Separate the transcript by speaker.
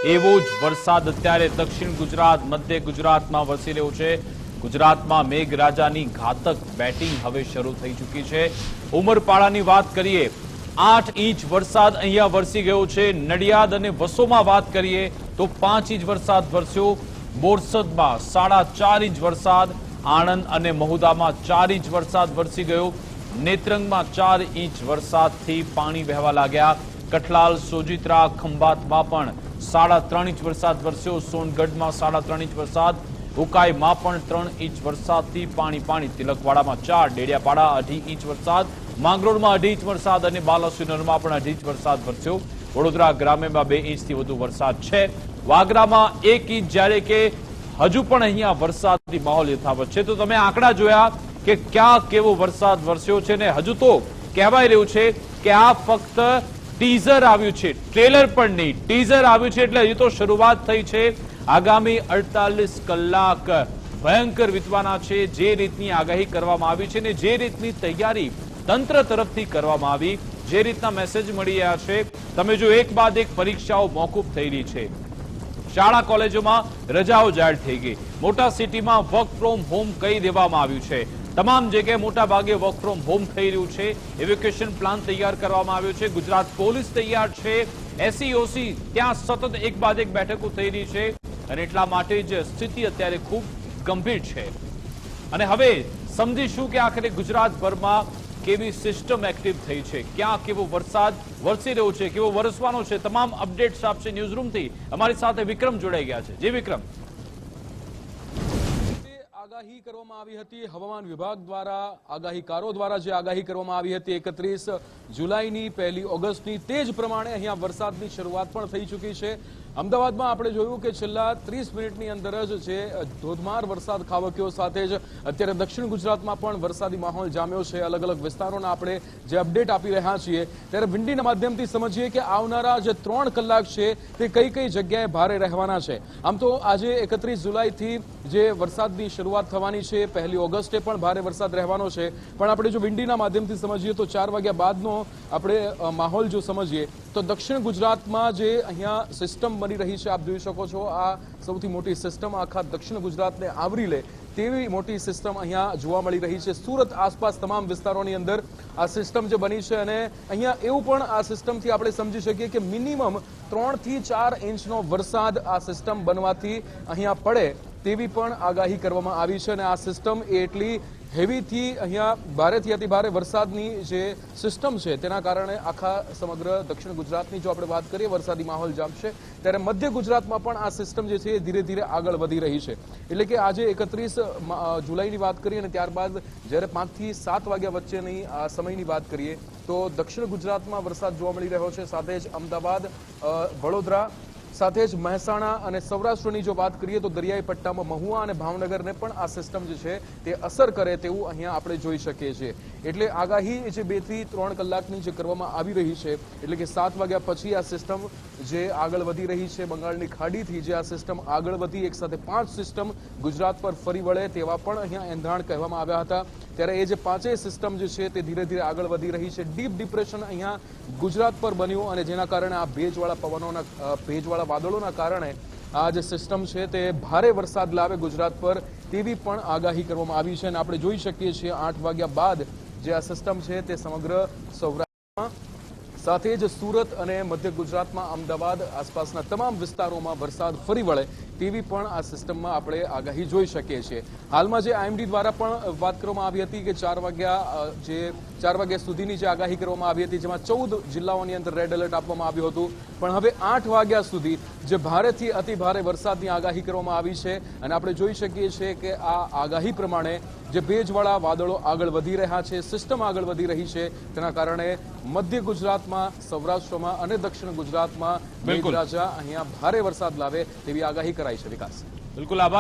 Speaker 1: એવો જ વરસાદ અત્યારે દક્ષિણ ગુજરાત, મધ્ય ગુજરાતમાં વરસી રહ્યો છે। ગુજરાતમાં મેઘરાજાની ઘાતક બેટિંગ હવે શરૂ થઈ ચૂકી છે। ઉમરપાડાની વાત કરીએ, 8 ઇંચ વરસાદ અહીંયા વરસી ગયો છે। નડિયાદ અને વસોમાં વાત કરીએ તો 5 ઇંચ વરસાદ વરસ્યો। બોરસદમાં 4.5 ઇંચ વરસાદ, આણંદ અને મહુદામાં 4 ઇંચ વરસાદ વરસી ગયો। નેત્રંગમાં 4 ઇંચ વરસાદથી પાણી વહેવા લાગ્યા। કઠલાલ, સોજિત્રા, ખંભાતમાં પણ 3.5 ઇંચ વરસાદ વરસ્યો। સોનગઢમાં 3.5 ઇંચ વરસાદ, ઉકાઈમાં પણ 3 ઇંચ વરસાદથી પાણી। તિલકવાડામાં 4, ડેડિયાપાડા 2.5 ઇંચ વરસાદ, માંગરોળમાં 2.5 ઇંચ વરસાદ અને બાલાસિનોરમાં પણ 2.5 ઇંચ વરસાદ વરસ્યો। વડોદરા ગ્રામ્યમાં 2 ઇંચથી વધુ વરસાદ છે। વાગરામાં 1 ઇંચ, જ્યારે કે હજુ પણ અહીંયા વરસાદની માહોલ યથાવત છે। તો તમે આંકડા જોયા કે ક્યાં કેવો વરસાદ વરસ્યો છે, ને હજુ તો કહેવાય રહ્યું છે કે આ ફક્ત ટીઝર આવ્યું છે, ટ્રેલર પણ નહીં, ટીઝર આવ્યું છે એટલે હજુ તો શરૂઆત થઈ છે। આગામી 48 કલાક ભયંકર વીતવાના છે। જે રીતની આગાહી કરવામાં આવી છે ને જે રીતની તૈયારી તંત્ર તરફથી કરવામાં આવી, જે રીતના મેસેજ મળી રહ્યા છે, તમે જો એક બાદ એક પરીક્ષાઓ મોકૂફ થઈ રહી છે, શાળા કોલેજોમાં રજાઓ જાહેર થઈ ગઈ, મોટા સિટીમાં વર્ક ફ્રોમ હોમ કહી દેવામાં આવ્યું છે। તમામ જગ્યાએ મોટા ભાગે વર્ક ફ્રોમ હોમ થઈ રહ્યું છે। એવિક્યુએશન પ્લાન તૈયાર કરવામાં આવ્યો છે। ગુજરાત પોલીસ તૈયાર છે। એસઈઓસી ત્યાં સતત એક બાદ એક બેઠકો થઈ રહી છે અને એટલા માટે જ સ્થિતિ અત્યારે ખૂબ ગંભીર છે। અને હવે સમજીશું કે આખરે ગુજરાતભરમાં કેવી સિસ્ટમ એક્ટિવ થઈ છે, ક્યાં કેવો વરસાદ વરસી રહ્યો છે, કેવો વરસવાનો છે, તમામ અપડેટ્સ આપશે ન્યૂઝરૂમથી। અમારી સાથે વિક્રમ જોડાઈ ગયા છે। જી વિક્રમ।
Speaker 2: આગાહી કરવામાં આવી હતી હવામાન વિભાગ દ્વારા, આગાહીકારો દ્વારા જે આગાહી કરવામાં આવી હતી 31 જુલાઈની, 1 ઓગસ્ટની, તે જ પ્રમાણે અહીંયા વરસાદની શરૂઆત પણ થઈ ચૂકી છે। અમદાવાદમાં આપણે જોયું કે છેલ્લા 30 મિનિટની અંદર જ જે ધોધમાર વરસાદ ખાબક્યો, સાથે જ અત્યારે દક્ષિણ ગુજરાતમાં પણ વરસાદી માહોલ જામ્યો છે। અલગ અલગ વિસ્તારોના આપણે જે અપડેટ આપી રહ્યા છીએ, ત્યારે વિંડીના માધ્યમથી સમજીએ કે આવનારા જે 3 કલાક છે તે કઈ કઈ જગ્યાએ ભારે રહેવાના છે। આમ તો આજે 31 જુલાઈથી જે વરસાદની શરૂઆત થવાની છે, 1 ઓગસ્ટે પણ ભારે વરસાદ રહેવાનો છે, પણ આપણે જો વિંડીના માધ્યમથી સમજીએ તો 4 વાગ્યા બાદનો આપણે માહોલ જો સમજીએ તો દક્ષિણ ગુજરાતમાં જે અહીંયા સિસ્ટમ બની રહી છે, આપ જોઈ શકો છો, આ સૌથી મોટી સિસ્ટમ આખા દક્ષિણ ગુજરાતને આવરી લે તેવી મોટી સિસ્ટમ અહીંયા જોવા મળી રહી છે। સુરત આસપાસ તમામ વિસ્તારોની અંદર આ સિસ્ટમ જે બની છે અને અહીંયા એવું પણ આ સિસ્ટમથી આપણે સમજી શકીએ કે મિનિમમ 3 થી 4 ઇંચનો વરસાદ આ સિસ્ટમ બનવાથી અહીંયા પડે તેવી પણ આગાહી કરવામાં આવી છે। અને આ સિસ્ટમ એટલી હેવીથી અહીંયા ભારેથી અતિ ભારે વરસાદની જે સિસ્ટમ છે તેના કારણે આખા સમગ્ર દક્ષિણ ગુજરાતની જો આપણે વાત કરીએ વરસાદી માહોલ જામશે, ત્યારે મધ્ય ગુજરાતમાં પણ આ સિસ્ટમ જે છે એ ધીરે ધીરે આગળ વધી રહી છે। એટલે કે આજે 31 જુલાઈની વાત કરીએ અને ત્યારબાદ જ્યારે 5 થી 7 વાગ્યા વચ્ચેની આ સમયની વાત કરીએ તો દક્ષિણ ગુજરાતમાં વરસાદ જોવા મળી રહ્યો છે, સાથે જ અમદાવાદ, વડોદરા, સાથે જ મહેસાણા અને સૌરાષ્ટ્રની જો વાત કરીએ તો દરિયાઈ પટ્ટામાં મહુવા અને ભાવનગરને પણ આ સિસ્ટમ જે છે તે અસર કરે તેવું અહીંયા આપણે જોઈ શકીએ છીએ। એટલે આગાહી જે 2 થી 3 કલાકની જે કરવામાં આવી રહી છે, એટલે કે 7 વાગ્યા પછી આ સિસ્ટમ જે આગળ વધી રહી છે, બંગાળની ખાડીથી જે આ સિસ્ટમ આગળ વધી એક સાથે 5 સિસ્ટમ ગુજરાત પર ફરી વળે તેવા પણ અહીંયા એંધાણ કહેવામાં આવ્યા હતા। ત્યારે એ જે 5 સિસ્ટમ જે છે તે ધીરે ધીરે આગળ વધી રહી છે। ડીપ ડિપ્રેશન અહીંયા ગુજરાત પર બન્યું અને જેના કારણે આ ભેજવાળા પવનોના, ભેજવાળા વાદળોના કારણે આ જે સિસ્ટમ છે તે ભારે વરસાદ લાવે ગુજરાત પર તેવી પણ આગાહી કરવામાં આવી છે। અને આપણે જોઈ શકીએ છીએ 8 વાગ્યા બાદ જે આ સિસ્ટમ છે તે સમગ્ર સૌરાષ્ટ્રમાં, સાથે જ સુરત અને મધ્ય ગુજરાતમાં, અમદાવાદ આસપાસના તમામ વિસ્તારોમાં વરસાદ ફરી વળે તેવી પણ આ સિસ્ટમમાં આપણે આગાહી જોઈ શકીએ છીએ। હાલમાં જે આઈએમડી દ્વારા પણ વાત કરવામાં આવી હતી કે 4 વાગ્યા સુધીની જે આગાહી કરવામાં આવી હતી, જેમાં 14 જિલ્લાઓની અંદર રેડ એલર્ટ આપવામાં આવ્યું હતું, પણ હવે 8 વાગ્યા સુધી જે ભારેથી અતિ ભારે વરસાદની આગાહી કરવામાં આવી છે। અને આપણે જોઈ શકીએ છીએ કે આ આગાહી પ્રમાણે જે ભેજવાળા વાદળો આગળ વધી રહ્યા છે, સિસ્ટમ આગળ વધી રહી છે, તેના કારણે મધ્ય ગુજરાતમાં, સૌરાષ્ટ્રમાં અને દક્ષિણ ગુજરાતમાં મેઘરાજા અહીંયા ભારે વરસાદ લાવે તેવી આગાહી કરાઈ છે। વિકાસ,
Speaker 1: બિલકુલ આભાર।